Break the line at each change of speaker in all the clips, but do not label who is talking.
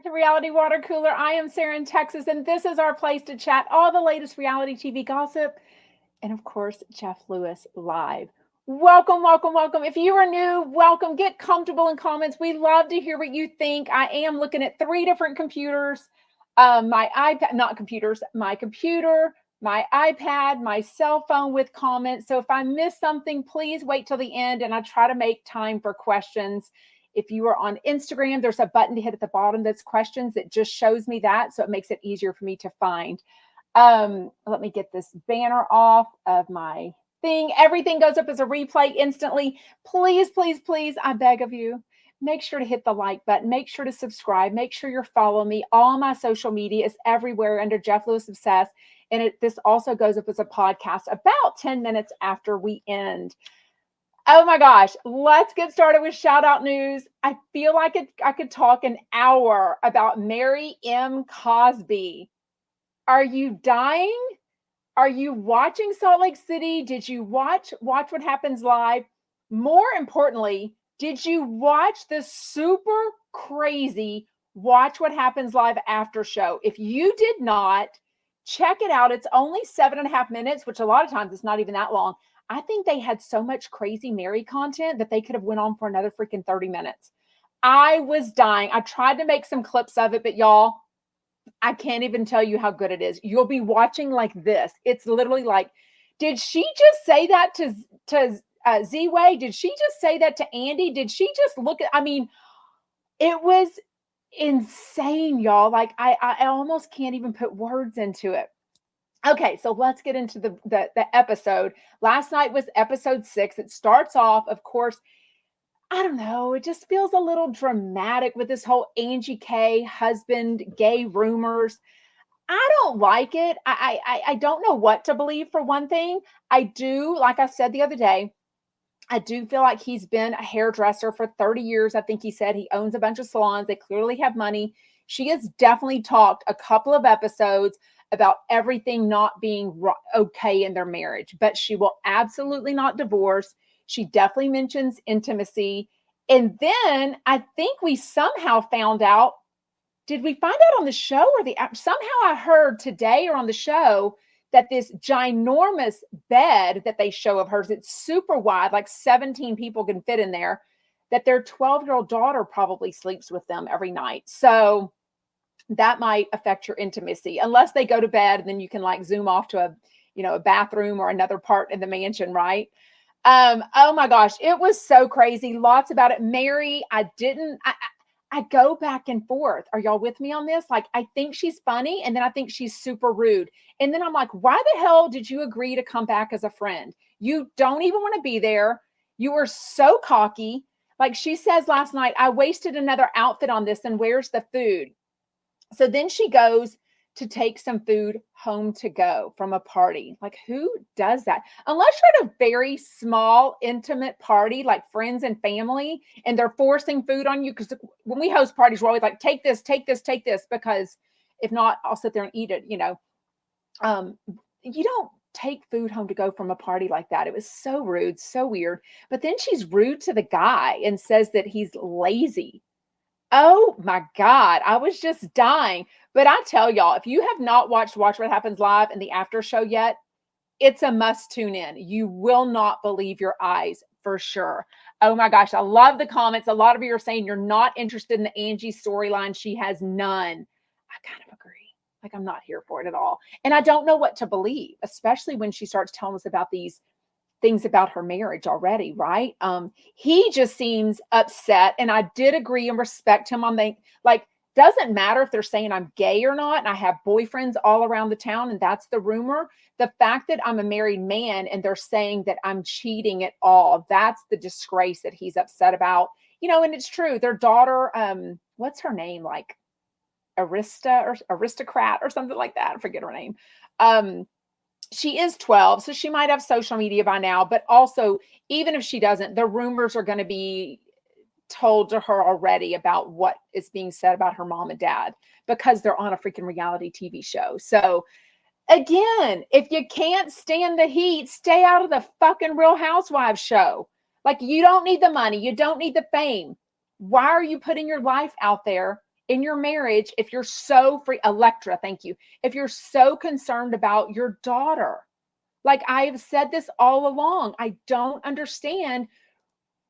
The Reality Water Cooler. I am Sarah in Texas, and this is our place to chat all the latest reality TV gossip. And of course, Jeff Lewis live. Welcome, welcome, welcome. If you are new, welcome. Get comfortable in comments. We love to hear what you think. I am looking at 3 different computers. My iPad, not computers, my computer, my iPad, my cell phone with comments. So if I miss something, please wait till the end, and I try to make time for questions. If you are on Instagram, there's a button to hit at the bottom that's questions that just shows me that. So it makes it easier for me to find. Let me get this banner off of my thing. Everything goes up as a replay instantly. Please, please, please, I beg of you, make sure to hit the like button. Make sure to subscribe. Make sure you're following me. All my social media is everywhere under Jeff Lewis Obsessed. And this also goes up as a podcast about 10 minutes after we end. Oh my gosh, let's get started with shout out news. I feel like I could talk an hour about Mary Cosby. Are you dying? Are you watching Salt Lake City? Did you watch What Happens Live? More importantly, did you watch the super crazy Watch What Happens Live after show? If you did not, check it out. It's only 7.5 minutes, which a lot of times it's not even that long. I think they had so much crazy Mary content that they could have went on for another freaking 30 minutes. I was dying. I tried to make some clips of it, but y'all, I can't even tell you how good it is. You'll be watching like this. It's literally like, did she just say that to Z-Way? Did she just say that to Andy? Did she just look at, I mean, it was insane, y'all. Like I almost can't even put words into it. Okay, so let's get into the episode. Last night was episode 6. It starts off, of course, I don't know, it just feels a little dramatic with this whole Angie K husband gay rumors. I don't like it. I don't know what to believe for one thing. I do, like I said the other day, I do feel like he's been a hairdresser for 30 years. I think he said he owns a bunch of salons. They clearly have money. She has definitely talked a couple of episodes about everything not being okay in their marriage, but she will absolutely not divorce. She definitely mentions intimacy. And then I think we somehow found out, did we find out on the show or somehow I heard today or on the show that this ginormous bed that they show of hers, it's super wide, like 17 people can fit in there, that their 12-year-old daughter probably sleeps with them every night. So that might affect your intimacy unless they go to bed and then you can like zoom off to a bathroom or another part in the mansion, right? Oh my gosh, it was so crazy. Lots about it. Mary, I go back and forth. Are y'all with me on this? Like, I think she's funny, and then I think she's super rude. And then I'm like, why the hell did you agree to come back as a friend? You don't even want to be there. You were so cocky. Like she says last night, I wasted another outfit on this, and where's the food? So then she goes to take some food home to go from a party. Like, who does that? Unless you're at a very small, intimate party, like friends and family, and they're forcing food on you. Because when we host parties, we're always like, take this, take this, take this, because if not, I'll sit there and eat it, You don't take food home to go from a party like that. It was so rude, so weird. But then she's rude to the guy and says that he's lazy. Oh my God, I was just dying. But I tell y'all, if you have not watched Watch What Happens Live and the after show yet, it's a must tune in. You will not believe your eyes for sure. Oh my gosh, I love the comments. A lot of you are saying you're not interested in the Angie storyline. She has none. I kind of agree. Like, I'm not here for it at all. And I don't know what to believe, especially when she starts telling us about these things about her marriage already, right? He just seems upset, and I did agree and respect him on the, like, doesn't matter if they're saying I'm gay or not, and I have boyfriends all around the town, and that's the rumor. The fact that I'm a married man and they're saying that I'm cheating at all, that's the disgrace that he's upset about. And it's true. Their daughter, what's her name? Like Aristocrat or something like that. I forget her name. She is 12, so she might have social media by now, but also, even if she doesn't, the rumors are going to be told to her already about what is being said about her mom and dad because they're on a freaking reality TV show. So again, if you can't stand the heat, stay out of the fucking Real Housewives show. Like, you don't need the money. You don't need the fame. Why are you putting your life out there in your marriage if you're so free? Electra, thank you. If you're so concerned about your daughter, like I have said this all along, I don't understand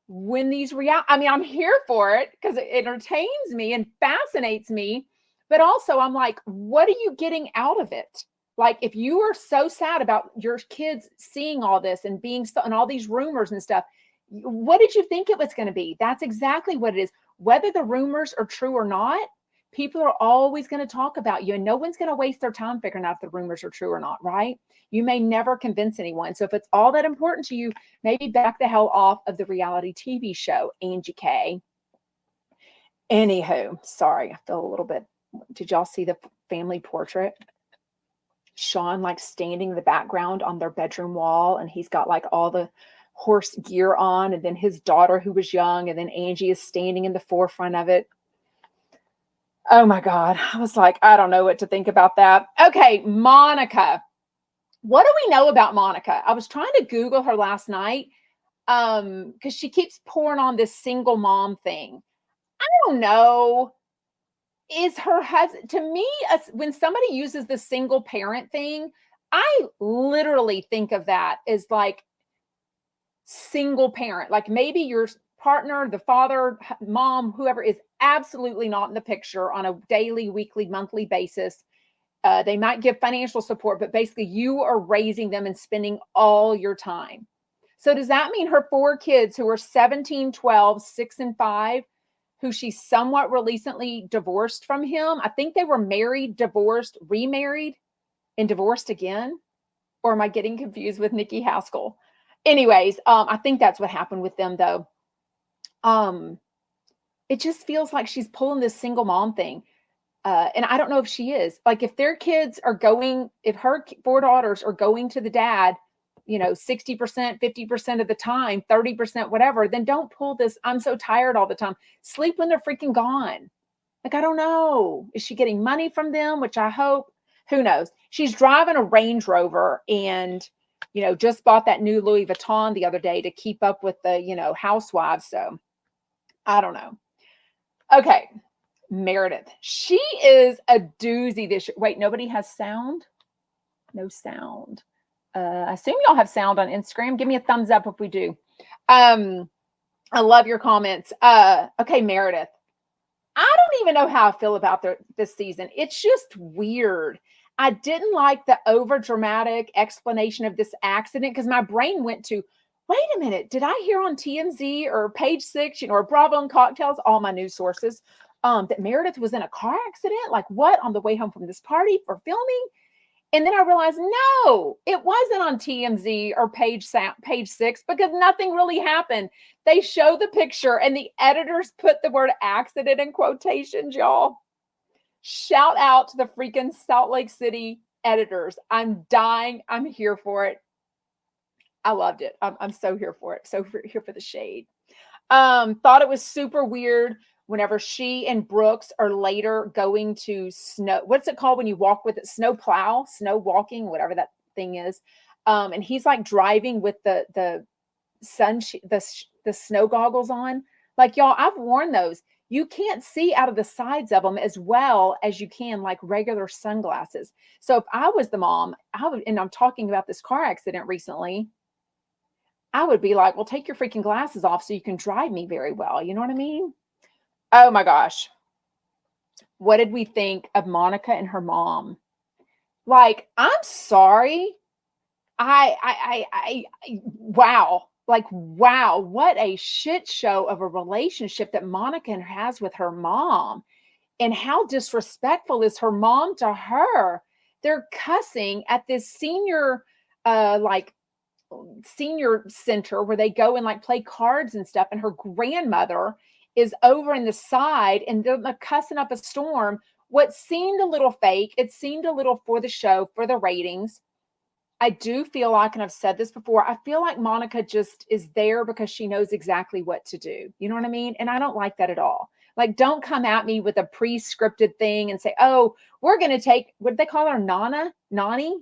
when these I mean, I'm here for it because it entertains me and fascinates me, but also I'm like, what are you getting out of it? Like, if you are so sad about your kids seeing all this and being so, and all these rumors and stuff, what did you think it was going to be? That's exactly what it is. Whether the rumors are true or not, people are always going to talk about you, and no one's going to waste their time figuring out if the rumors are true or not, right? You may never convince anyone. So if it's all that important to you, maybe back the hell off of the reality TV show, Angie K. Anywho, sorry, I feel a little bit. Did y'all see the family portrait? Sean like standing in the background on their bedroom wall, and he's got like all the horse gear on, and then his daughter who was young, and then Angie is standing in the forefront of it. Oh my God. I was like, I don't know what to think about that. Okay, Monica. What do we know about Monica? I was trying to Google her last night because she keeps pouring on this single mom thing. I don't know. Is her husband, to me, when somebody uses the single parent thing, I literally think of that as like single parent. Like maybe your partner, the father, mom, whoever is absolutely not in the picture on a daily, weekly, monthly basis. They might give financial support, but basically you are raising them and spending all your time. So does that mean her 4 kids who are 17, 12, 6, and 5, who she somewhat recently divorced from him? I think they were married, divorced, remarried, and divorced again. Or am I getting confused with Nikki Haskell? Anyways, I think that's what happened with them though. It just feels like she's pulling this single mom thing. And I don't know if she is. Like if their kids are going, if her 4 daughters are going to the dad, 60%, 50% of the time, 30%, whatever, then don't pull this, I'm so tired all the time. Sleep when they're freaking gone. Like, I don't know. Is she getting money from them? Which I hope. Who knows? She's driving a Range Rover and, just bought that new Louis Vuitton the other day to keep up with the, housewives. So I don't know. Okay. Meredith. She is a doozy this year. Wait, nobody has sound? No sound. I assume y'all have sound on Instagram. Give me a thumbs up if we do. I love your comments. Okay, Meredith. I don't even know how I feel about this season. It's just weird. I didn't like the over dramatic explanation of this accident because my brain went to, wait a minute, did I hear on TMZ or Page 6, or Bravo and Cocktails, all my news sources, that Meredith was in a car accident? Like what, on the way home from this party for filming? And then I realized, no, it wasn't on TMZ or Page 6 because nothing really happened. They show the picture and the editors put the word accident in quotations, y'all. Shout out to the freaking Salt Lake City editors. I'm dying. I'm here for it. I loved it. I'm so here for it. So here for the shade. Thought it was super weird whenever she and Brooks are later going to snow. What's it called when you walk with it? Snow plow, snow walking, whatever that thing is. And he's like driving with the snow goggles on. Like, y'all, I've worn those. You can't see out of the sides of them as well as you can like regular sunglasses. So if I was the mom, and I'm talking about this car accident recently, I would be like, well, take your freaking glasses off so you can drive me very well. You know what I mean? Oh my gosh. What did we think of Monica and her mom? Like, I'm sorry. Wow. Like, wow, what a shit show of a relationship that Monica has with her mom. And how disrespectful is her mom to her? They're cussing at this senior center where they go and like play cards and stuff. And her grandmother is over in the side and they're like cussing up a storm. What seemed a little fake, it seemed a little for the show, for the ratings. I do feel like, and I've said this before, I feel like Monica just is there because she knows exactly what to do. You know what I mean? And I don't like that at all. Like, don't come at me with a pre-scripted thing and say, oh, we're going to take, what do they call her? Nani?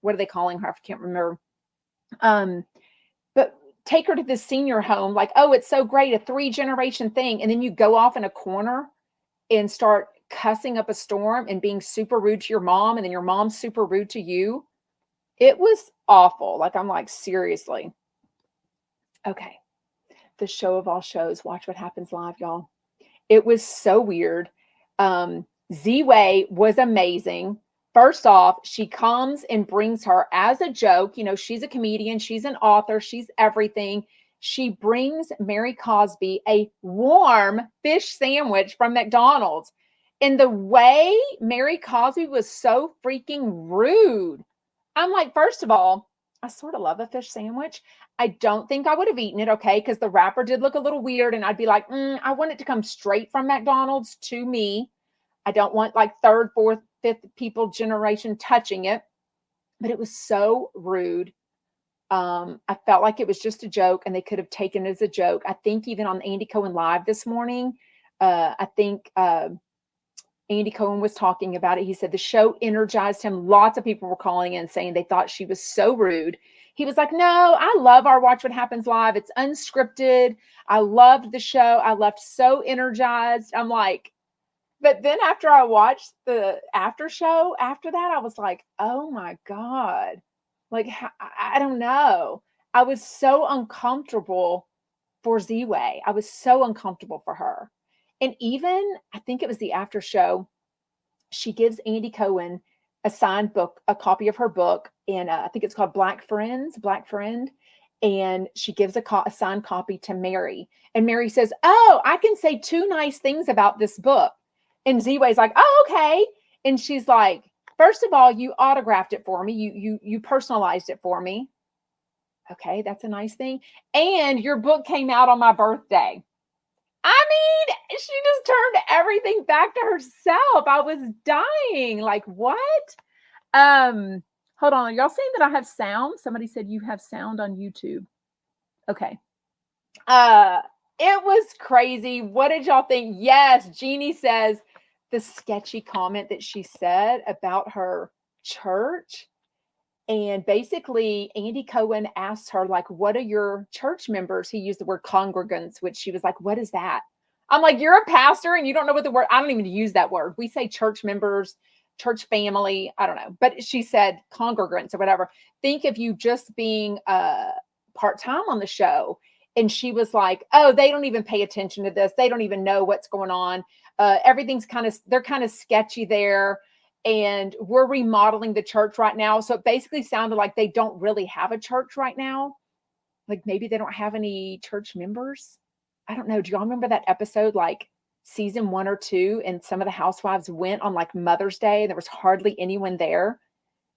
What are they calling her? I can't remember. But take her to this senior home, like, oh, it's so great, a 3-generation thing. And then you go off in a corner and start cussing up a storm and being super rude to your mom, and then your mom's super rude to you. It was awful. Like, I'm like, seriously. Okay. The show of all shows. Watch What Happens Live, y'all. It was so weird. Z-Way was amazing. First off, she comes and brings her as a joke. You know, she's a comedian, she's an author, she's everything. She brings Mary Cosby a warm fish sandwich from McDonald's. And the way Mary Cosby was so freaking rude. I'm like, first of all, I sort of love a fish sandwich. I don't think I would have eaten it, okay, because the wrapper did look a little weird, and I'd be like, I want it to come straight from McDonald's to me. I don't want like third, fourth, fifth people generation touching it. But it was so rude. I felt like it was just a joke, and they could have taken it as a joke. I think even on Andy Cohen Live this morning, I think Andy Cohen was talking about it. He said the show energized him. Lots of people were calling in saying they thought she was so rude. He was like, no, I love our Watch What Happens Live. It's unscripted. I loved the show. I left so energized. I'm like, but then after I watched the after show, after that, I was like, oh my God. Like, I don't know. I was so uncomfortable for Z-Way. I was so uncomfortable for her. And even, I think it was the after show, she gives Andy Cohen a signed book, a copy of her book. And I think it's called Black Friend. And she gives a signed copy to Mary. And Mary says, oh, I can say 2 nice things about this book. And Z-Way's like, oh, okay. And she's like, first of all, you autographed it for me. You personalized it for me. Okay, that's a nice thing. And your book came out on my birthday. I mean, she just turned everything back to herself. I was dying. Like, what? Hold on. Are y'all saying that I have sound? Somebody said you have sound on YouTube. Okay. It was crazy. What did y'all think? Yes, Jeannie says the sketchy comment that she said about her church. And basically, Andy Cohen asked her, like, what are your church members? He used the word congregants, which she was like, what is that? I'm like, you're a pastor and you don't know what the word, I don't even use that word. We say church members, church family. I don't know. But she said congregants or whatever. Think of you just being part-time on the show. And she was like, oh, they don't even pay attention to this. They don't even know what's going on. Everything's they're kind of sketchy there. And we're remodeling the church right now. So it basically sounded like they don't really have a church right now. Like maybe they don't have any church members. I don't know. Do y'all remember that episode, like season 1 or 2? And some of the housewives went on like Mother's Day. There was hardly anyone there.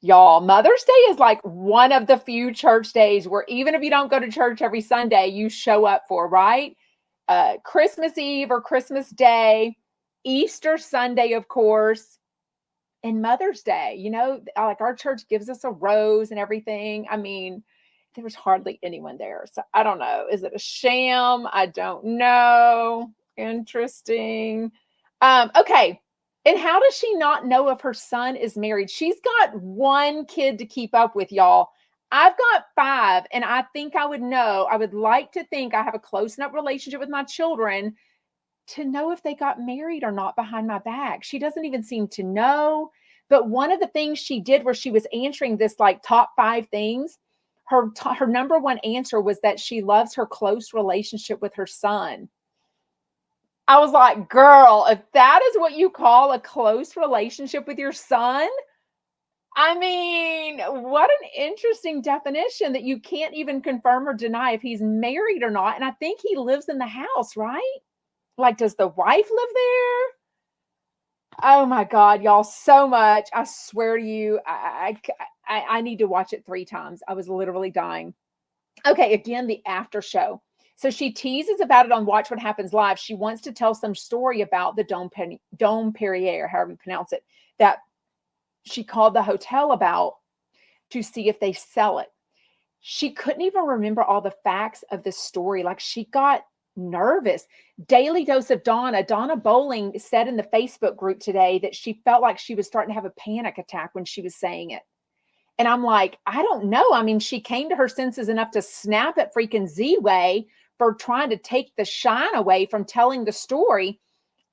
Y'all, Mother's Day is like one of the few church days where even if you don't go to church every Sunday, you show up for, right? Christmas Eve or Christmas Day, Easter Sunday, of course. And Mother's Day, you know, like our church gives us a rose and everything. I mean, there was hardly anyone there. So I don't know. Is it a sham? I don't know. Interesting. Okay. And how does she not know if her son is married? She's got 1 kid to keep up with, y'all. I've got 5, and I think I would know. I would like to think I have a close enough relationship with my children to know if they got married or not behind my back. She doesn't even seem to know. But one of the things she did where she was answering this like top 5 things, her number 1 answer was that she loves her close relationship with her son. I was like, girl, if that is what you call a close relationship with your son, I mean, what an interesting definition that you can't even confirm or deny if he's married or not. And I think he lives in the house, right? Like, does the wife live there? Oh my God, y'all, so much. I swear to you, I need to watch it 3 times. I was literally dying. Okay, again, the after show. So she teases about it on Watch What Happens Live. She wants to tell some story about the Dome Perrier, however you pronounce it, that she called the hotel about to see if they sell it. She couldn't even remember all the facts of the story. Like, she got nervous. Daily Dose of Donna Bowling said in the Facebook group today that she felt like she was starting to have a panic attack when she was saying it. And I'm like, I don't know. I mean, she came to her senses enough to snap at freaking Z-Way for trying to take the shine away from telling the story.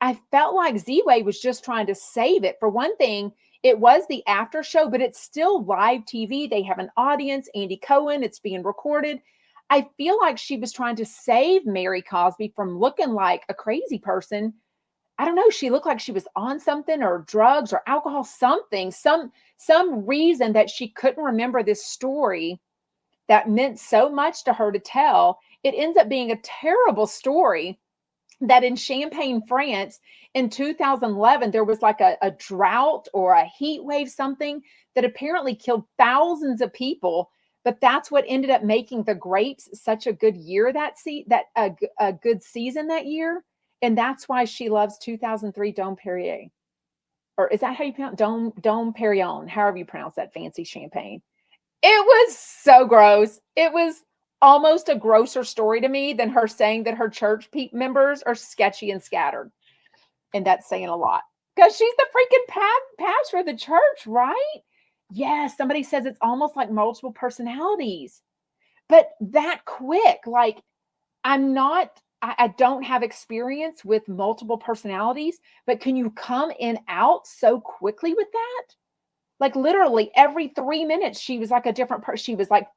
I felt like Z-Way was just trying to save it. For one thing, it was the after show, but it's still live TV. They have an audience, Andy Cohen, it's being recorded. I feel like she was trying to save Mary Cosby from looking like a crazy person. I don't know. She looked like she was on something or drugs or alcohol, something, some reason that she couldn't remember this story that meant so much to her to tell. It ends up being a terrible story that in Champagne, France, in 2011, there was like a drought or a heat wave, something that apparently killed thousands of people. But that's what ended up making the grapes such a good year a good season that year. And that's why she loves 2003 Dom Perrier. Or is that how you pronounce Dom Perignon, however you pronounce that fancy champagne. It was so gross. It was almost a grosser story to me than her saying that her church members are sketchy and scattered. And that's saying a lot because she's the freaking pastor of the church, right? Yes, somebody says it's almost like multiple personalities, but that quick, like I don't have experience with multiple personalities, but can you come in out so quickly with that? Like literally every 3 minutes, she was like a different person. She was like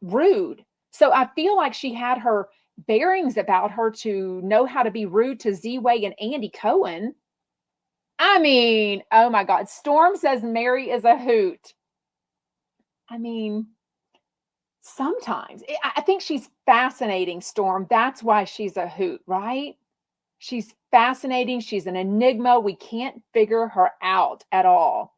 rude. So I feel like she had her bearings about her to know how to be rude to Z-Way and Andy Cohen. I mean, oh my God. Storm says Mary is a hoot. I mean, sometimes I think she's fascinating, Storm. That's why she's a hoot, right? She's fascinating. She's an enigma. We can't figure her out at all.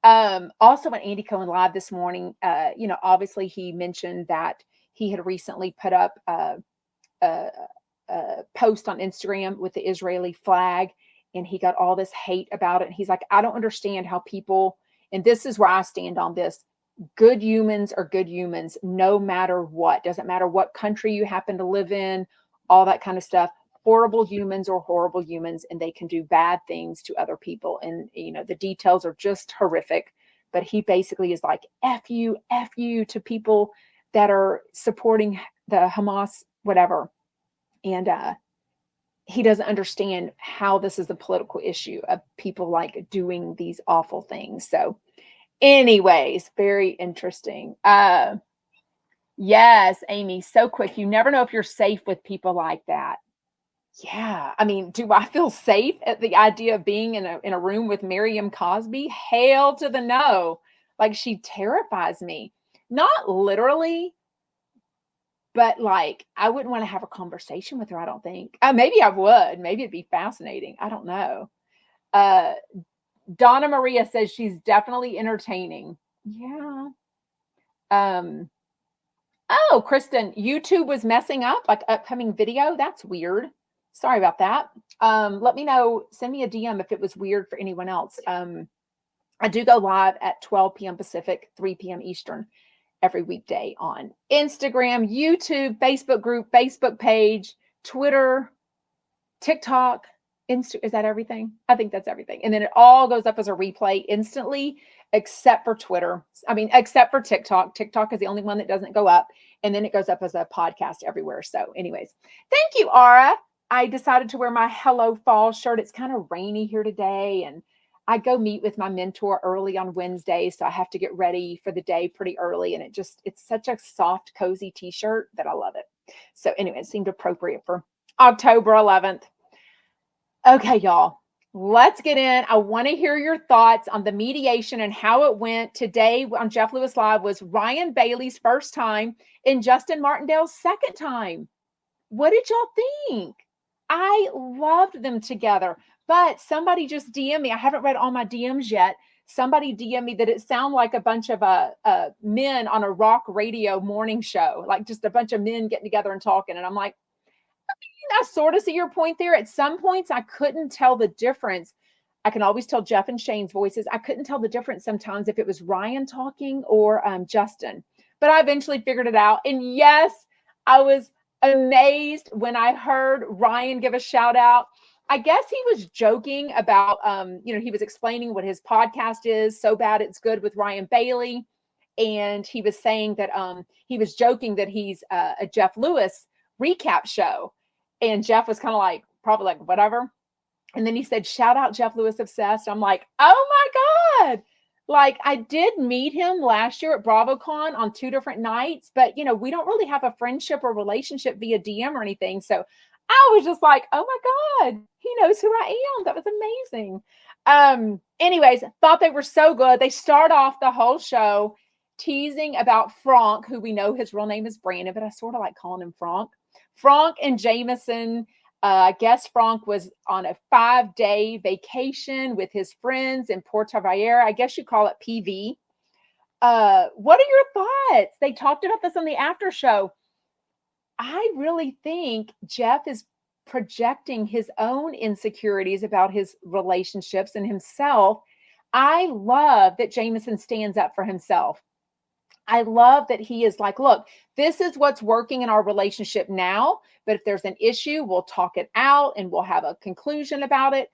Also on Andy Cohen Live this morning, obviously he mentioned that he had recently put up a post on Instagram with the Israeli flag, and he got all this hate about it. And he's like, I don't understand how people, and this is where I stand on this, good humans are good humans, no matter what. Doesn't matter what country you happen to live in, all that kind of stuff. Horrible humans are horrible humans, and they can do bad things to other people. And, the details are just horrific. But he basically is like, F you to people that are supporting the Hamas, whatever. And he doesn't understand how this is a political issue of people like doing these awful things. So anyways, very interesting. Yes, Amy, so quick. You never know if you're safe with people like that. Yeah. I mean, do I feel safe at the idea of being in a room with Miriam Cosby? Hail to the no. Like, she terrifies me. Not literally, but like, I wouldn't want to have a conversation with her, I don't think. Maybe I would. Maybe it'd be fascinating. I don't know. Donna Maria says she's definitely entertaining. Yeah. Oh, Kristen, YouTube was messing up, like upcoming video. That's weird. Sorry about that. Let me know. Send me a DM if it was weird for anyone else. I do go live at 12 p.m. Pacific, 3 p.m. Eastern every weekday on Instagram, YouTube, Facebook group, Facebook page, Twitter, TikTok. Is that everything? I think that's everything. And then it all goes up as a replay instantly, except for Twitter. Except for TikTok. TikTok is the only one that doesn't go up. And then it goes up as a podcast everywhere. So anyways, thank you, Ara. I decided to wear my Hello Fall shirt. It's kind of rainy here today. And I go meet with my mentor early on Wednesday. So I have to get ready for the day pretty early. And it's such a soft, cozy t-shirt that I love it. So anyway, it seemed appropriate for October 11th. Okay, y'all, let's get in. I want to hear your thoughts on the mediation and how it went. Today on Jeff Lewis Live was Ryan Bailey's first time and Justin Martindale's second time. What did y'all think? I loved them together, but somebody just DM'd me. I haven't read all my DMs yet. Somebody DM'd me that it sounded like a bunch of men on a rock radio morning show, like just a bunch of men getting together and talking. And I'm like, I sort of see your point there. At some points, I couldn't tell the difference. I can always tell Jeff and Shane's voices. I couldn't tell the difference sometimes if it was Ryan talking or Justin. But I eventually figured it out. And yes, I was amazed when I heard Ryan give a shout out. I guess he was joking about, he was explaining what his podcast is, So Bad It's Good with Ryan Bailey. And he was saying that he was joking that he's a Jeff Lewis recap show. And Jeff was kind of like, probably like, whatever. And then he said, shout out Jeff Lewis Obsessed. I'm like, oh my God. Like, I did meet him last year at BravoCon on 2 different nights, but we don't really have a friendship or relationship via DM or anything. So I was just like, oh my God, he knows who I am. That was amazing. Anyways, thought they were so good. They start off the whole show teasing about Frank, who we know his real name is Brandon, but I sort of like calling him Frank. Frank and Jameson. I guess Frank was on a 5-day vacation with his friends in Puerto Vallarta. I guess you call it PV. What are your thoughts? They talked about this on the after show. I really think Jeff is projecting his own insecurities about his relationships and himself. I love that Jameson stands up for himself. I love that he is like, look, this is what's working in our relationship now, but if there's an issue, we'll talk it out and we'll have a conclusion about it.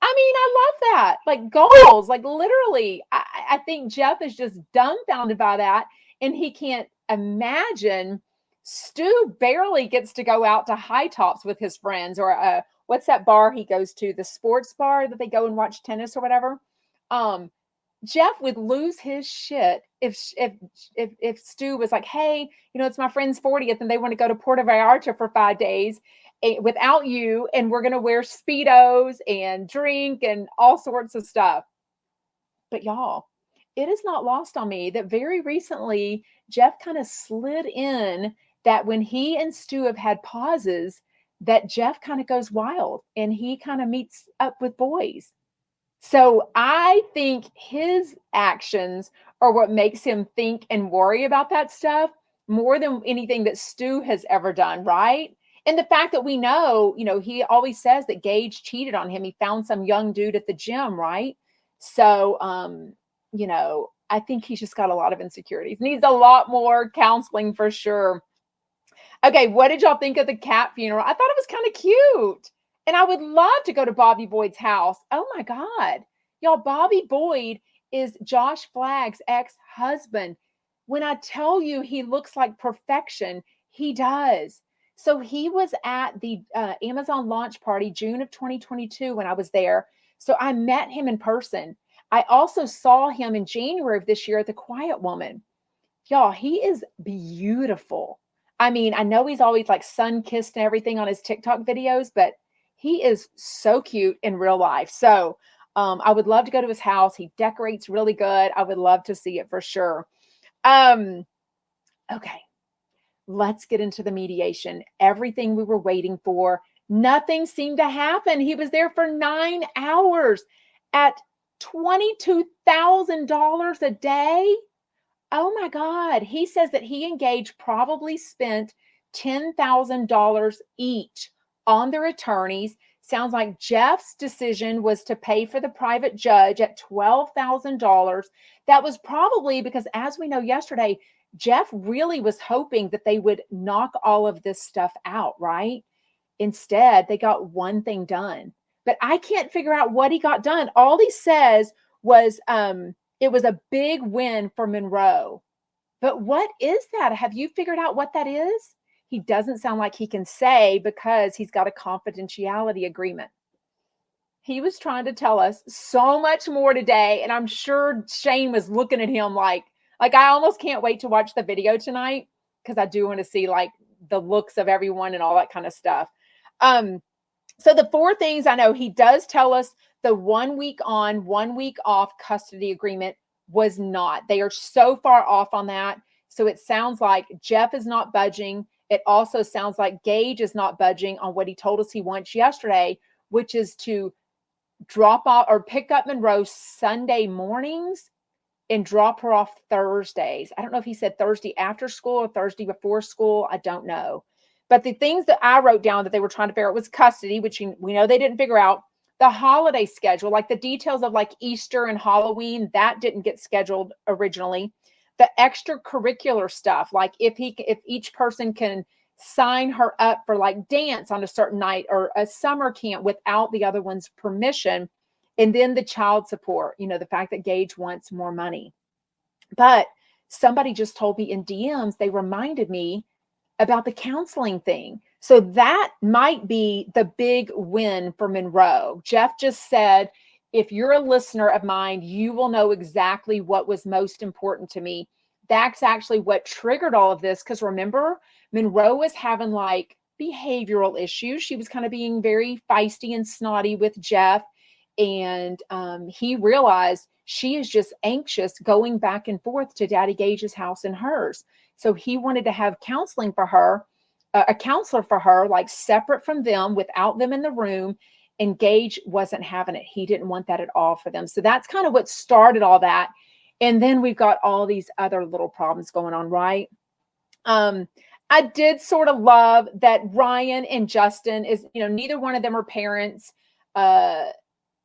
I mean, I love that. Like goals, like literally, I think Jeff is just dumbfounded by that. And he can't imagine Stu barely gets to go out to High Tops with his friends or what's that bar he goes to, the sports bar that they go and watch tennis or whatever. Jeff would lose his shit if Stu was like, hey, it's my friend's 40th and they want to go to Puerto Vallarta for 5 days without you. And we're going to wear Speedos and drink and all sorts of stuff. But y'all, it is not lost on me that very recently, Jeff kind of slid in that when he and Stu have had pauses, that Jeff kind of goes wild and he kind of meets up with boys. So I think his actions are what makes him think and worry about that stuff more than anything that Stu has ever done, right? And the fact that we know, he always says that Gage cheated on him. He found some young dude at the gym, right? So, I think he's just got a lot of insecurities. Needs a lot more counseling for sure. Okay, what did y'all think of the cat funeral? I thought it was kind of cute. And I would love to go to Bobby Boyd's house. Oh my God. Y'all, Bobby Boyd is Josh Flagg's ex-husband. When I tell you he looks like perfection, he does. So he was at the Amazon launch party, June of 2022 when I was there. So I met him in person. I also saw him in January of this year at the Quiet Woman. Y'all, he is beautiful. I mean, I know he's always like sun-kissed and everything on his TikTok videos, but he is so cute in real life. So I would love to go to his house. He decorates really good. I would love to see it for sure. Okay, let's get into the mediation. Everything we were waiting for. Nothing seemed to happen. He was there for 9 hours at $22,000 a day. Oh my God. He says that he and Gage probably spent $10,000 each on their attorneys. Sounds like Jeff's decision was to pay for the private judge at $12,000. That was probably because, as we know yesterday, Jeff really was hoping that they would knock all of this stuff out, right? Instead, they got one thing done. But I can't figure out what he got done. All he says was it was a big win for Monroe. But what is that? Have you figured out what that is? He doesn't sound like he can say because he's got a confidentiality agreement. He was trying to tell us so much more today. And I'm sure Shane was looking at him like I almost can't wait to watch the video tonight because I do want to see like the looks of everyone and all that kind of stuff. So the 4 things I know, he does tell us the 1 week on, 1 week off custody agreement was not. They are so far off on that. So it sounds like Jeff is not budging. It also sounds like Gage is not budging on what he told us he wants yesterday, which is to drop off or pick up Monroe Sunday mornings and drop her off Thursdays. I don't know if he said Thursday after school or Thursday before school. I don't know. But the things that I wrote down that they were trying to figure out was custody, which we know they didn't figure out. The holiday schedule, like the details of like Easter and Halloween, that didn't get scheduled originally. The extracurricular stuff, like if each person can sign her up for like dance on a certain night or a summer camp without the other one's permission. And then the child support, the fact that Gage wants more money. But somebody just told me in DMs, they reminded me about the counseling thing. So that might be the big win for Monroe. Jeff just said, if you're a listener of mine, you will know exactly what was most important to me. That's actually what triggered all of this. Because remember, Monroe was having like behavioral issues. She was kind of being very feisty and snotty with Jeff. And he realized she is just anxious going back and forth to Daddy Gage's house and hers. So he wanted to have counseling for her, a counselor for her, like separate from them, without them in the room. And Gage wasn't having it. He didn't want that at all for them. So that's kind of what started all that. And then we've got all these other little problems going on, right? I did sort of love that Ryan and Justin is, neither one of them are parents. I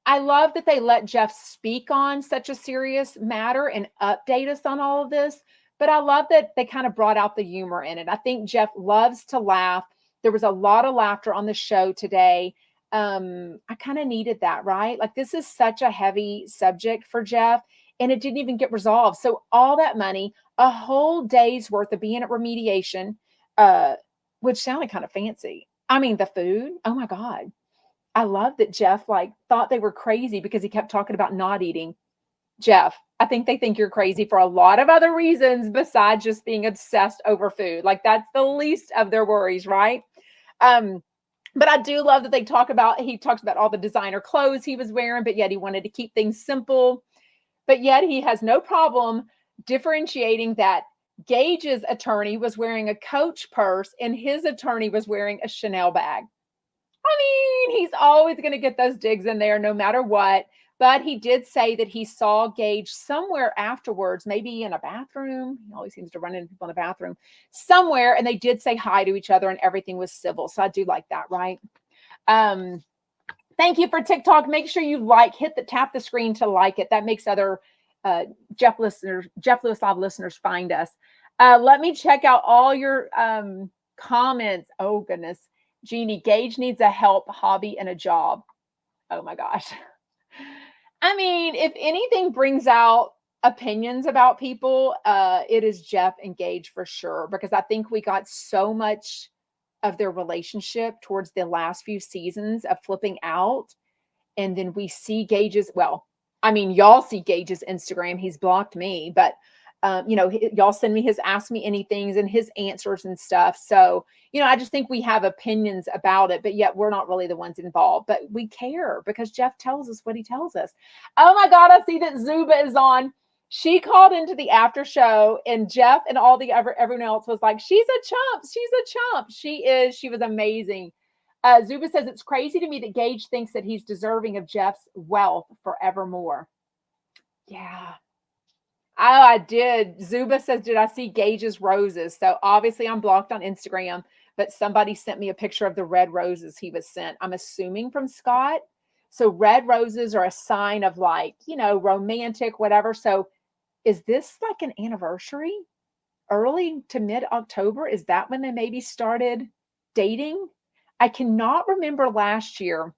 love that they let Jeff speak on such a serious matter and update us on all of this. But I love that they kind of brought out the humor in it. I think Jeff loves to laugh. There was a lot of laughter on the show today. I kind of needed that, right? Like, this is such a heavy subject for Jeff, and it didn't even get resolved. So all that money, a whole day's worth of being at remediation, which sounded kind of fancy. I mean, the food, oh my God. I love that Jeff thought they were crazy because he kept talking about not eating. Jeff, I think they think you're crazy for a lot of other reasons besides just being obsessed over food. Like, that's the least of their worries, right? But I do love that he talks about all the designer clothes he was wearing, but yet he wanted to keep things simple. But yet he has no problem differentiating that Gage's attorney was wearing a Coach purse and his attorney was wearing a Chanel bag. I mean, he's always going to get those digs in there no matter what. But he did say that he saw Gage somewhere afterwards, maybe in a bathroom. He always seems to run into people in the bathroom somewhere. And they did say hi to each other and everything was civil. So I do like that, right? Thank you for TikTok. Make sure you tap the screen to like it. That makes other Jeff Lewis Live listeners find us. Let me check out all your comments. Oh, goodness. Jeannie, Gage needs a help, hobby, and a job. Oh, my gosh. I mean, if anything brings out opinions about people, it is Jeff and Gage for sure, because I think we got so much of their relationship towards the last few seasons of flipping out. And then we see Gage's, y'all see Gage's Instagram. He's blocked me, but y'all send me his ask me anythings and his answers and stuff. So, I just think we have opinions about it, but yet we're not really the ones involved, but we care because Jeff tells us what he tells us. Oh my God. I see that Zuba is on. She called into the after show and Jeff and everyone else was like, she's a chump. She's a chump. She was amazing. Zuba says, it's crazy to me that Gage thinks that he's deserving of Jeff's wealth forevermore. Yeah. Oh, I did. Zuba says, did I see Gage's roses? So obviously I'm blocked on Instagram, but somebody sent me a picture of the red roses he was sent. I'm assuming from Scott. So red roses are a sign of romantic, whatever. So is this like an anniversary? Early to mid-October? Is that when they maybe started dating? I cannot remember last year,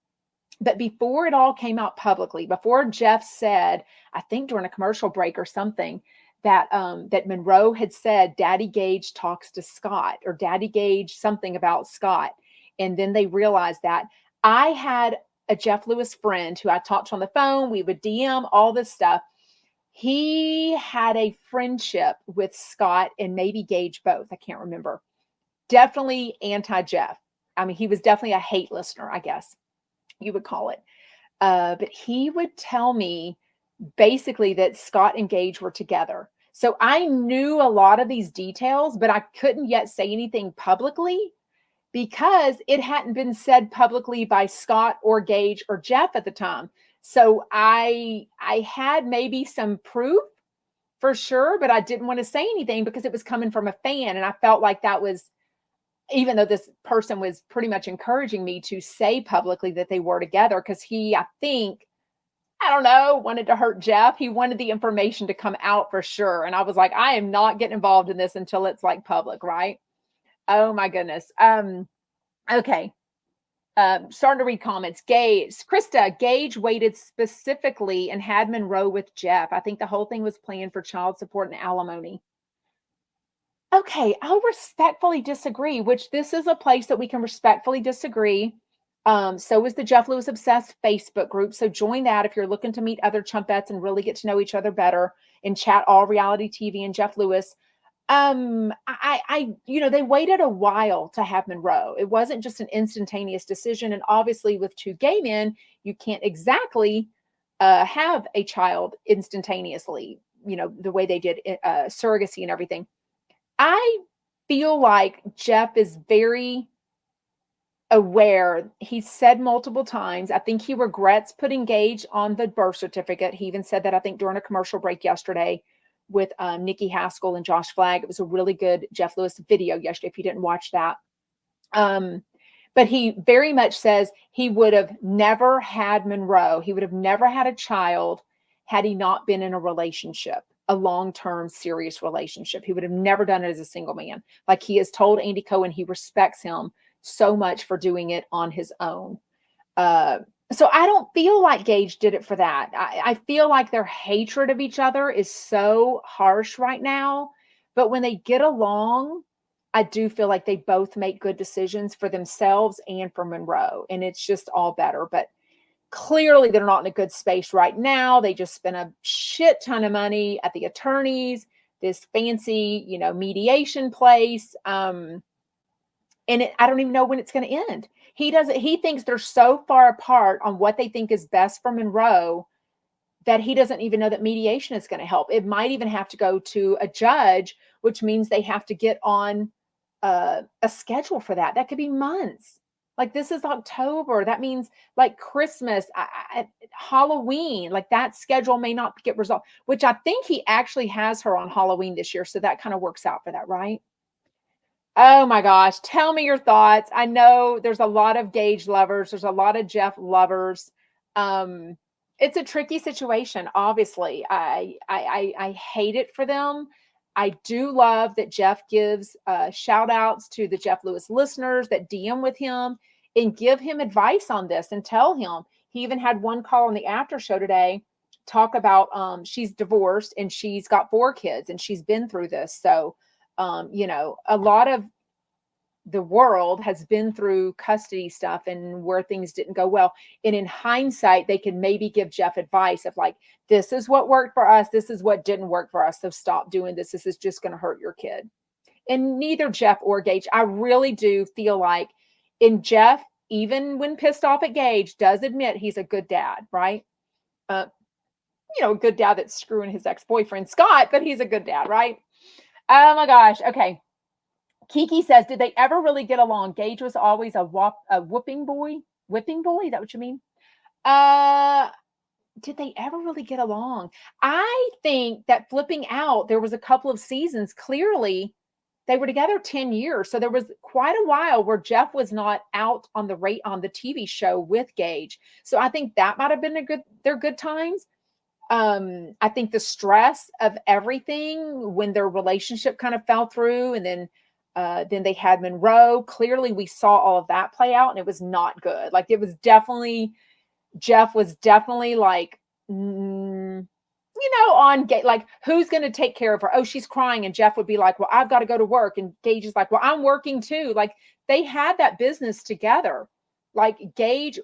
but before it all came out publicly, before Jeff said, I think during a commercial break or something, that Monroe had said Daddy Gage talks to Scott, or Daddy Gage something about Scott. And then they realized that. I had a Jeff Lewis friend who I talked to on the phone. We would DM all this stuff. He had a friendship with Scott and maybe Gage both. I can't remember. Definitely anti-Jeff. I mean, he was definitely a hate listener, I guess you would call it. But he would tell me basically that Scott and Gage were together. So I knew a lot of these details, but I couldn't yet say anything publicly because it hadn't been said publicly by Scott or Gage or Jeff at the time. So I had maybe some proof for sure, but I didn't want to say anything because it was coming from a fan. And I felt like that was, even though this person was pretty much encouraging me to say publicly that they were together, because he, I think, I don't know, wanted to hurt Jeff. He wanted the information to come out for sure. And I was like, I am not getting involved in this until it's like public, right? Oh my goodness. Okay. Starting to read comments. Gage, Krista, Gage waited specifically and had Monroe with Jeff. I think the whole thing was planned for child support and alimony. Okay, I'll respectfully disagree, which this is a place that we can respectfully disagree. So is the Jeff Lewis Obsessed Facebook group. So join that if you're looking to meet other chumpettes and really get to know each other better and chat all reality TV and Jeff Lewis. They waited a while to have Monroe. It wasn't just an instantaneous decision. And obviously, with two gay men, you can't exactly have a child instantaneously, the way they did surrogacy and everything. I feel like Jeff is very aware. He said multiple times, I think he regrets putting Gage on the birth certificate. He even said that, I think, during a commercial break yesterday with Nikki Haskell and Josh Flagg. It was a really good Jeff Lewis video yesterday, if you didn't watch that. But he very much says he would have never had Monroe. He would have never had a child had he not been in a relationship, a long-term serious relationship. He would have never done it as a single man. Like, he has told Andy Cohen he respects him so much for doing it on his own. So I don't feel like Gage did it for that. I feel like their hatred of each other is so harsh right now. But when they get along, I do feel like they both make good decisions for themselves and for Monroe. And it's just all better. But clearly they're not in a good space right now. They just spent a shit ton of money at the attorneys, this fancy, mediation place. And I don't even know when it's going to end. He thinks they're so far apart on what they think is best for Monroe that he doesn't even know that mediation is going to help. It might even have to go to a judge, which means they have to get on a schedule for that. That could be months. Like, this is October. That means like Christmas, Halloween, like that schedule may not get resolved, which I think he actually has her on Halloween this year. So that kind of works out for that, right? Oh my gosh. Tell me your thoughts. I know there's a lot of Gage lovers. There's a lot of Jeff lovers. It's a tricky situation. Obviously, I hate it for them. I do love that Jeff gives shout outs to the Jeff Lewis listeners that DM with him and give him advice on this and tell him. He even had one call on the after show today, talk about she's divorced and she's got 4 kids and she's been through this. So a lot of the world has been through custody stuff and where things didn't go well. And in hindsight, they can maybe give Jeff advice of like, this is what worked for us. This is what didn't work for us. So stop doing this. This is just going to hurt your kid. And neither Jeff or Gage, I really do feel like Jeff, even when pissed off at Gage, does admit he's a good dad, right? A good dad that's screwing his ex-boyfriend, Scott, but he's a good dad, right? Oh my gosh. Okay. Kiki says, did they ever really get along? Gage was always a whooping boy. Whipping boy? Is that what you mean? Did they ever really get along? I think that flipping out, there was a couple of seasons. Clearly, they were together 10 years. So there was quite a while where Jeff was not out on the TV show with Gage. So I think that might have been their good times. I think the stress of everything when their relationship kind of fell through, and then they had Monroe. Clearly, we saw all of that play out, and it was not good. Like, it was definitely, Jeff was definitely like, on Gage, like, who's going to take care of her? Oh, she's crying. And Jeff would be like, well, I've got to go to work. And Gage is like, well, I'm working too. Like, they had that business together. Like, Gage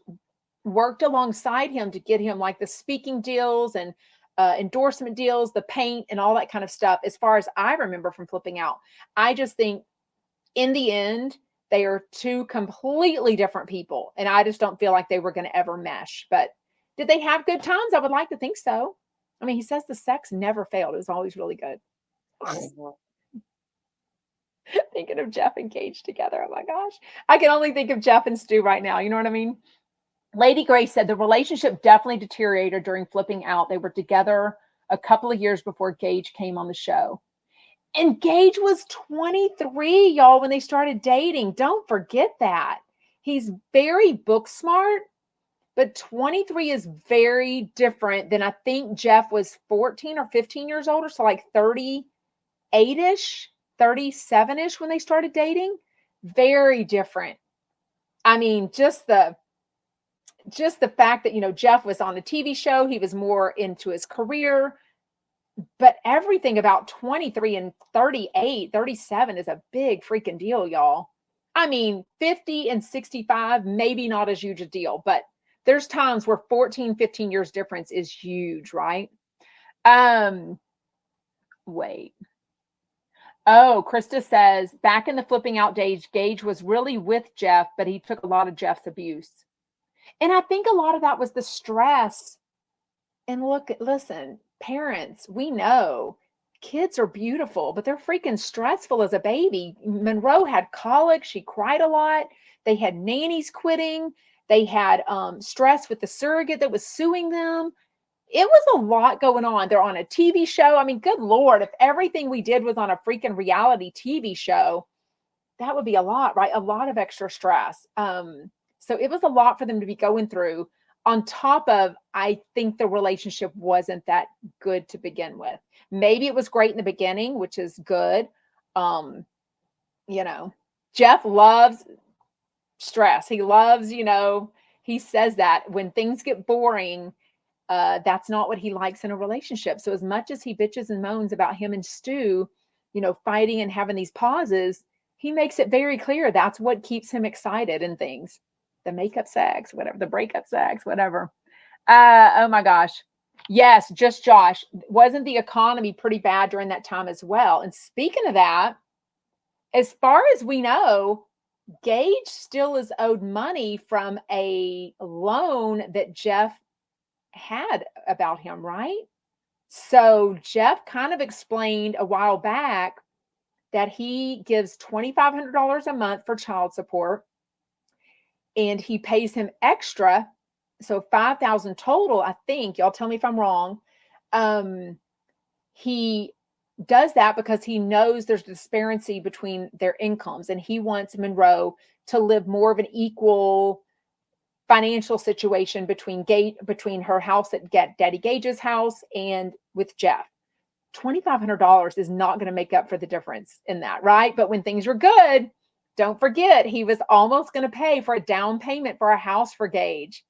worked alongside him to get him like the speaking deals and endorsement deals, the paint and all that kind of stuff. As far as I remember from flipping out, I just think in the end, they are 2 completely different people. And I just don't feel like they were going to ever mesh. But did they have good times? I would like to think so. I mean, he says the sex never failed. It was always really good. Thinking of Jeff and Gage together. Oh my gosh. I can only think of Jeff and Stu right now. You know what I mean? Lady Grace said the relationship definitely deteriorated during flipping out. They were together a couple of years before Gage came on the show. And Gage was 23, y'all, when they started dating. Don't forget that. He's very book smart, but 23 is very different than, I think Jeff was 14 or 15 years older. So like 38-ish, 37-ish when they started dating. Very different. I mean, just the fact that, Jeff was on the TV show, he was more into his career. But everything about 23 and 38, 37 is a big freaking deal, y'all. I mean, 50 and 65, maybe not as huge a deal, but there's times where 14, 15 years difference is huge, right? Wait. Oh, Krista says, back in the flipping out days, Gage was really with Jeff, but he took a lot of Jeff's abuse. And I think a lot of that was the stress. And look, listen, parents, we know kids are beautiful, but they're freaking stressful as a baby. Monroe had colic. She cried a lot. They had nannies quitting. They had stress with the surrogate that was suing them. It was a lot going on. They're on a TV show. I mean, good Lord, if everything we did was on a freaking reality TV show, that would be a lot, right? A lot of extra stress. So it was a lot for them to be going through. On top of, I think the relationship wasn't that good to begin with. Maybe it was great in the beginning, which is good. Jeff loves stress. He loves, he says that when things get boring, that's not what he likes in a relationship. So as much as he bitches and moans about him and Stu, fighting and having these pauses, he makes it very clear that's what keeps him excited and things. The makeup sags, whatever, the breakup sags, whatever. Oh my gosh. Yes, just Josh. Wasn't the economy pretty bad during that time as well? And speaking of that, as far as we know, Gage still is owed money from a loan that Jeff had about him, right? So Jeff kind of explained a while back that he gives $2,500 a month for child support, and he pays him extra, so $5,000 total, I think. Y'all tell me if I'm wrong. He does that because he knows there's a disparity between their incomes, and he wants Monroe to live more of an equal financial situation between her house at Daddy Gage's house and with Jeff. $2,500 is not going to make up for the difference in that, right? But when things were good, don't forget, he was almost going to pay for a down payment for a house for Gage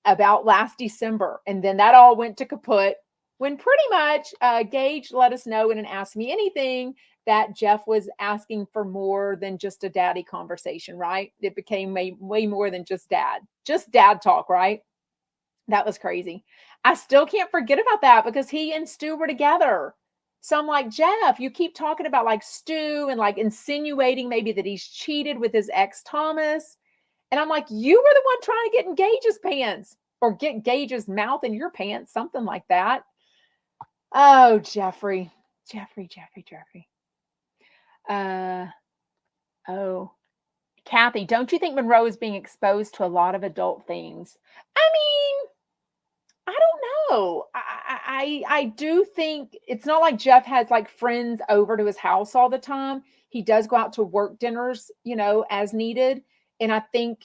about last December. And then that all went to kaput when pretty much Gage let us know in an Ask Me Anything that Jeff was asking for more than just a daddy conversation, right? It became way more than just dad talk, right? That was crazy. I still can't forget about that because he and Stu were together. So I'm like, Jeff, you keep talking about like Stu and like insinuating maybe that he's cheated with his ex Thomas. And I'm like, you were the one trying to get in Gage's pants or get Gage's mouth in your pants, something like that. Oh, Jeffrey. Kathy, don't you think Monroe is being exposed to a lot of adult things? I mean, I don't know. I do think it's not like Jeff has like friends over to his house all the time. He does go out to work dinners, as needed. And I think,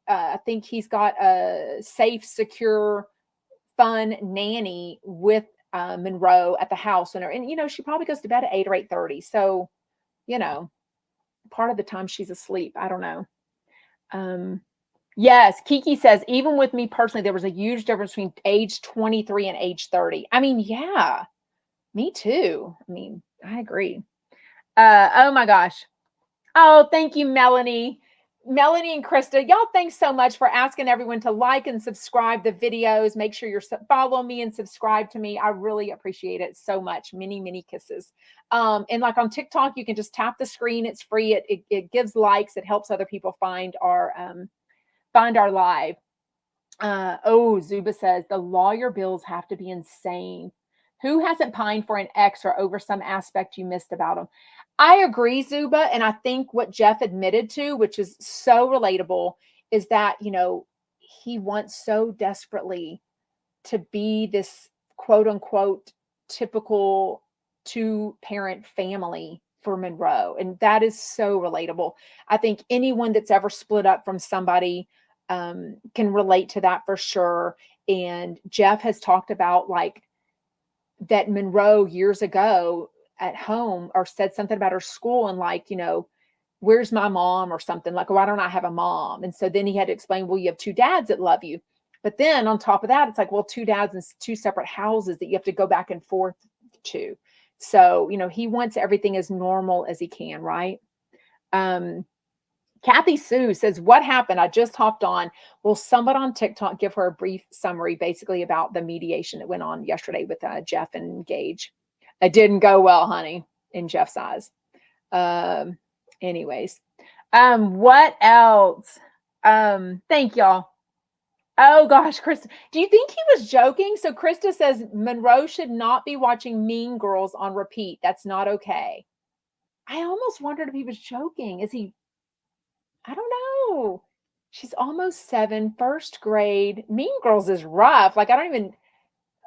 I think he's got a safe, secure, fun nanny with Monroe at the house. And she probably goes to bed at 8 or 8:30. So, part of the time she's asleep. I don't know. Yes, Kiki says, even with me personally, there was a huge difference between age 23 and age 30. I mean, yeah, me too. I mean, I agree. Oh my gosh. Oh, thank you, Melanie. Melanie and Krista, y'all, thanks so much for asking everyone to like and subscribe the videos. Make sure you're following me and subscribe to me. I really appreciate it so much. Many, many kisses. And like on TikTok, you can just tap the screen. It's free. It gives likes. It helps other people find our live. Zuba says the lawyer bills have to be insane. Who hasn't pined for an ex or over some aspect you missed about him? I agree, Zuba. And I think what Jeff admitted to, which is so relatable, is that, he wants so desperately to be this quote unquote typical 2-parent family for Monroe. And that is so relatable. I think anyone that's ever split up from somebody can relate to that for sure. And Jeff has talked about like that Monroe years ago at home or said something about her school and like, where's my mom or something like, why don't I have a mom? And so then he had to explain, well, you have 2 dads that love you. But then on top of that, it's like, well, 2 dads in 2 separate houses that you have to go back and forth too. So, he wants everything as normal as he can, right? Kathy Sue says, what happened? I just hopped on. Will someone on TikTok give her a brief summary basically about the mediation that went on yesterday with Jeff and Gage? It didn't go well, honey, in Jeff's eyes. Anyways, what else? Thank y'all. Oh gosh, Krista, do you think he was joking? So Krista says Monroe should not be watching Mean Girls on repeat. That's not okay. I almost wondered if he was joking. Is he? I don't know. She's almost 7, first grade. Mean Girls is rough. Like, I don't even,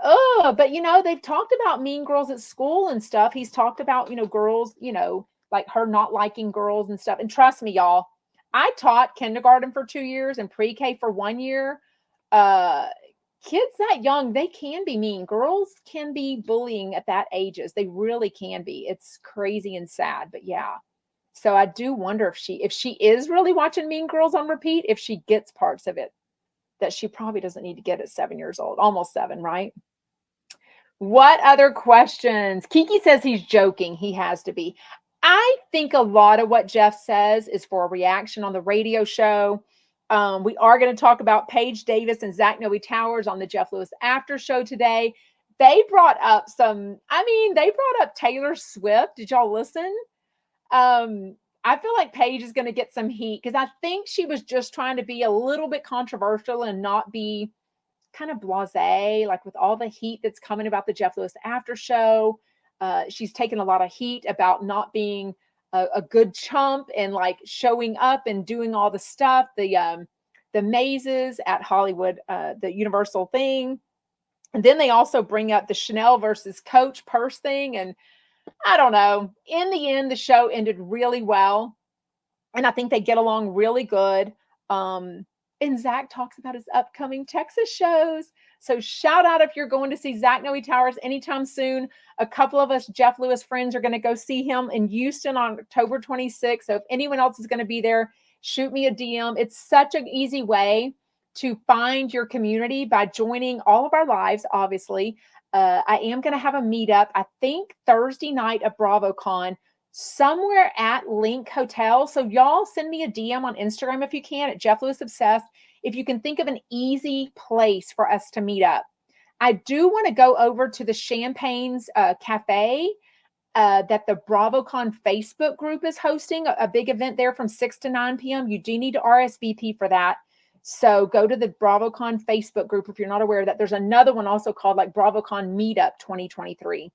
but they've talked about Mean Girls at school and stuff. He's talked about, girls, like her not liking girls and stuff. And trust me, y'all, I taught kindergarten for 2 years and pre-K for 1 year. Kids that young, they can be mean. Girls can be bullying at that ages. They really can be. It's crazy and sad, but yeah. So I do wonder if she is really watching Mean Girls on repeat, if she gets parts of it that she probably doesn't need to get at 7 years old, almost 7, right? What other questions? Kiki says he's joking. He has to be. I think a lot of what Jeff says is for a reaction on the radio show. We are going to talk about Paige Davis and Zach Noe Towers on the Jeff Lewis After Show today. They brought up Taylor Swift. Did y'all listen? I feel like Paige is going to get some heat because I think she was just trying to be a little bit controversial and not be kind of blasé, like with all the heat that's coming about the Jeff Lewis After Show. She's taken a lot of heat about not being a good chump and like showing up and doing all the stuff, the mazes at Hollywood, the Universal thing. And then they also bring up the Chanel versus Coach purse thing. And I don't know. In the end, the show ended really well. And I think they get along really good. And Zach talks about his upcoming Texas shows. So shout out if you're going to see Zach Noe Towers anytime soon. A couple of us Jeff Lewis friends are going to go see him in Houston on October 26th. So if anyone else is going to be there, shoot me a DM. It's such an easy way to find your community by joining all of our lives, obviously. I am going to have a meetup, I think Thursday night at BravoCon, somewhere at Link Hotel. So y'all send me a DM on Instagram if you can at Jeff Lewis Obsessed. If you can think of an easy place for us to meet up. I do want to go over to the Champagne's Cafe that the BravoCon Facebook group is hosting, a big event there from 6 to 9 p.m. You do need to RSVP for that. So go to the BravoCon Facebook group if you're not aware of that. There's another one also called like BravoCon Meetup 2023.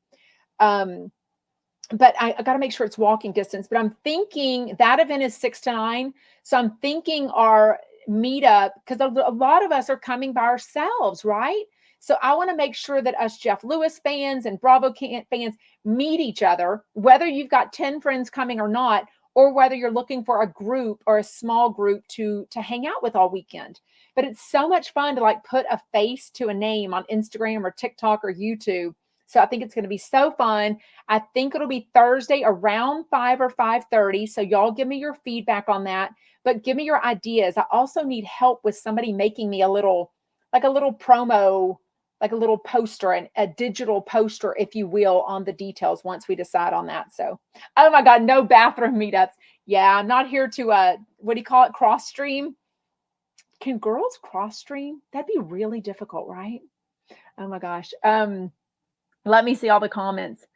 But I got to make sure it's walking distance. But I'm thinking that event is 6 to 9. So I'm thinking our meetup, because a lot of us are coming by ourselves, right? So I want to make sure that us Jeff Lewis fans and BravoCon fans meet each other, whether you've got 10 friends coming or not, or whether you're looking for a group or a small group to hang out with all weekend. But it's so much fun to like put a face to a name on Instagram or TikTok or YouTube. So I think it's going to be so fun. I think it'll be Thursday around 5 or 5:30. So y'all give me your feedback on that, but give me your ideas. I also need help with somebody making me a little promo, like a little poster, and a digital poster, if you will, on the details once we decide on that. So, oh my God, no bathroom meetups. Yeah, I'm not here to, what do you call it? Cross stream. Can girls cross stream? That'd be really difficult, right? Oh my gosh. Let me see all the comments.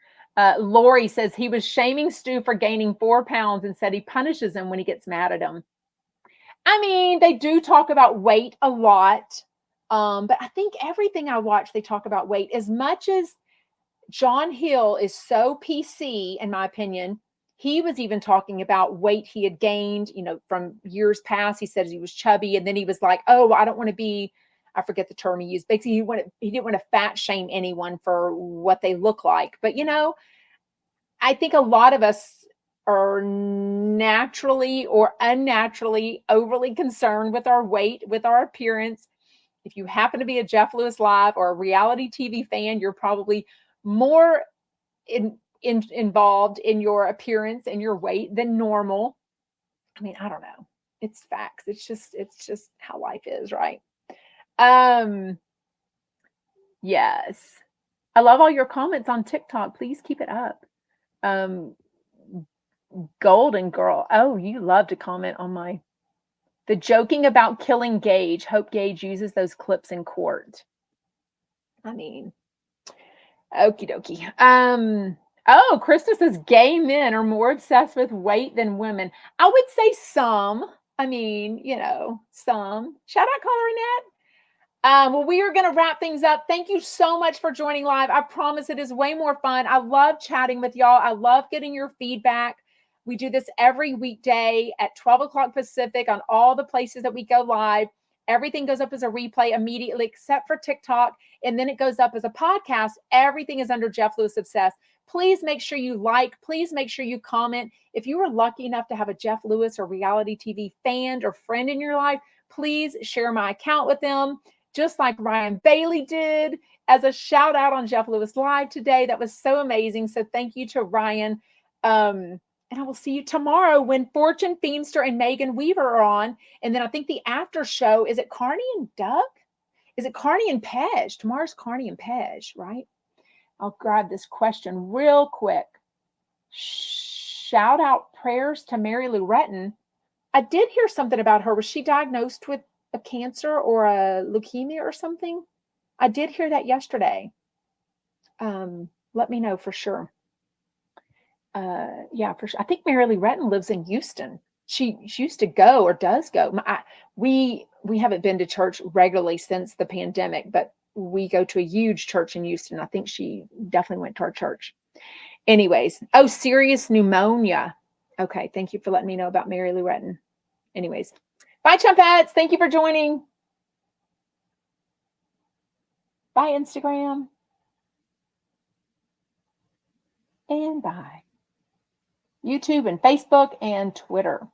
Lori says he was shaming Stu for gaining 4 pounds and said he punishes him when he gets mad at him. I mean, they do talk about weight a lot. But I think everything I watch, they talk about weight. As much as John Hill is so PC, in my opinion, he was even talking about weight he had gained, from years past. He said he was chubby. And then he was like, oh, I don't want to be, I forget the term he used. Basically, he didn't want to fat shame anyone for what they look like. But, I think a lot of us are naturally or unnaturally overly concerned with our weight, with our appearance. If you happen to be a Jeff Lewis Live or a reality TV fan, you're probably more involved in your appearance and your weight than normal. I mean, I don't know. It's facts. It's just how life is, right? Yes. I love all your comments on TikTok. Please keep it up. Golden Girl. Oh, you love to comment on the joking about killing Gage. Hope Gage uses those clips in court. I mean, okie dokie. Oh, Krista says gay men are more obsessed with weight than women. I would say some. I mean, some. Shout out Colorinette. Well, we are going to wrap things up. Thank you so much for joining live. I promise it is way more fun. I love chatting with y'all. I love getting your feedback. We do this every weekday at 12 o'clock Pacific on all the places that we go live. Everything goes up as a replay immediately, except for TikTok. And then it goes up as a podcast. Everything is under Jeff Lewis Obsessed. Please make sure you like. Please make sure you comment. If you were lucky enough to have a Jeff Lewis or reality TV fan or friend in your life, please share my account with them, just like Ryan Bailey did as a shout out on Jeff Lewis Live today. That was so amazing. So thank you to Ryan. And I will see you tomorrow when Fortune Feimster and Megan Weaver are on. And then I think the after show, is it Carney and Doug? Is it Carney and Paige? Tomorrow's Carney and Paige, right? I'll grab this question real quick. Shout out prayers to Mary Lou Retton. I did hear something about her. Was she diagnosed with a cancer or a leukemia or something? I did hear that yesterday. Let me know for sure. Yeah, for sure. I think Mary Lee Retton lives in Houston. She used to go or does go. We haven't been to church regularly since the pandemic, but we go to a huge church in Houston. I think she definitely went to our church. Anyways, serious pneumonia. Okay, thank you for letting me know about Mary Lou Retton. Anyways, bye, Chumpettes. Thank you for joining. Bye, Instagram. And bye. YouTube and Facebook and Twitter.